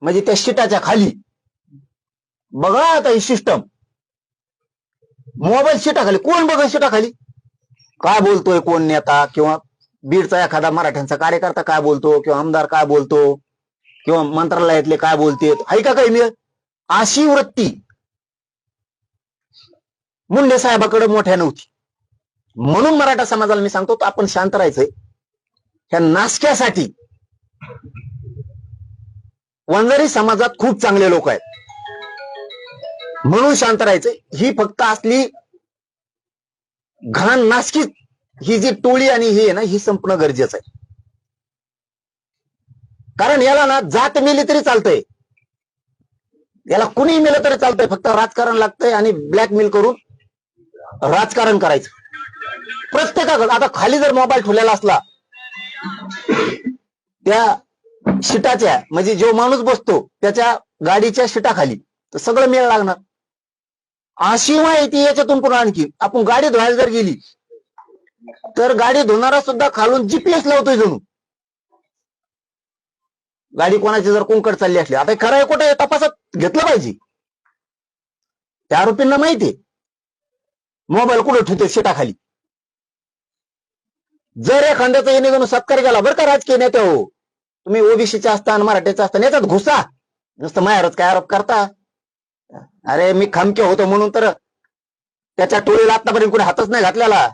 म्हणजे त्या शिटाच्या खाली बघा आता ही सिस्टम, मोबाईल शिटाखाली, कोण बघा शिटाखाली काय बोलतोय, कोण नेता किंवा बीडचा एखादा मराठ्यांचा कार्यकर्ता काय बोलतो, किंवा आमदार काय बोलतो, किंवा मंत्रालयातले काय बोलतेत, ऐका काही मिळत. अशी वृत्ती मुंडे साहेबाकडे मोठ्या नव्हती. म्हणून मराठा समाजाला मी सांगतो आपण शांत राहायचंय. ह्या नासक्यासाठी वंजारी समाजात खूप चांगले लोक आहेत, म्हणून शांत राहायचंय. ही फक्त असली घाण नासकी ही जी टोळी आणि ही आहे ना, ही संपणं गरजेचं आहे. कारण याला ना जात मिली तरी चालतंय, याला कुणी मिळलं तरी चालतंय, फक्त राजकारण लागतंय आणि ब्लॅकमेल करून राजकारण करायचं प्रत्येकाकडे. आता खाली जर मोबाईल ठेवलेला असला त्या शिटाच्या, म्हणजे जो माणूस बसतो त्याच्या गाडीच्या शिटाखाली, तर सगळं मेळ लागणार. अशी माहिती याच्यातून पुन्हा आणखी आपण गाडी धुवायला जर गेली तर गाडी धुणारा सुद्धा खालून जीपीएस लावतोय जणू. गाडी कोणाची जर कोणकड चालली असली, आता खरं आहे कुठे तपासात घेतलं पाहिजे. त्या आरोपींना माहितीये मोबाईल कुठे ठेवतोय शिटाखाली. जर एखाद्याचा येणे जणू सत्कार केला बरं का राजकीय नेते, हो तुम्ही ओबीसीचे असता मराठ्याचे असता, याच्यात घुसा, नुसतं मायावरच काय आरोप करता. अरे मी खमके होतो म्हणून तर त्याच्या टोळीला आतापर्यंत कुठे हातच नाही घातलेला.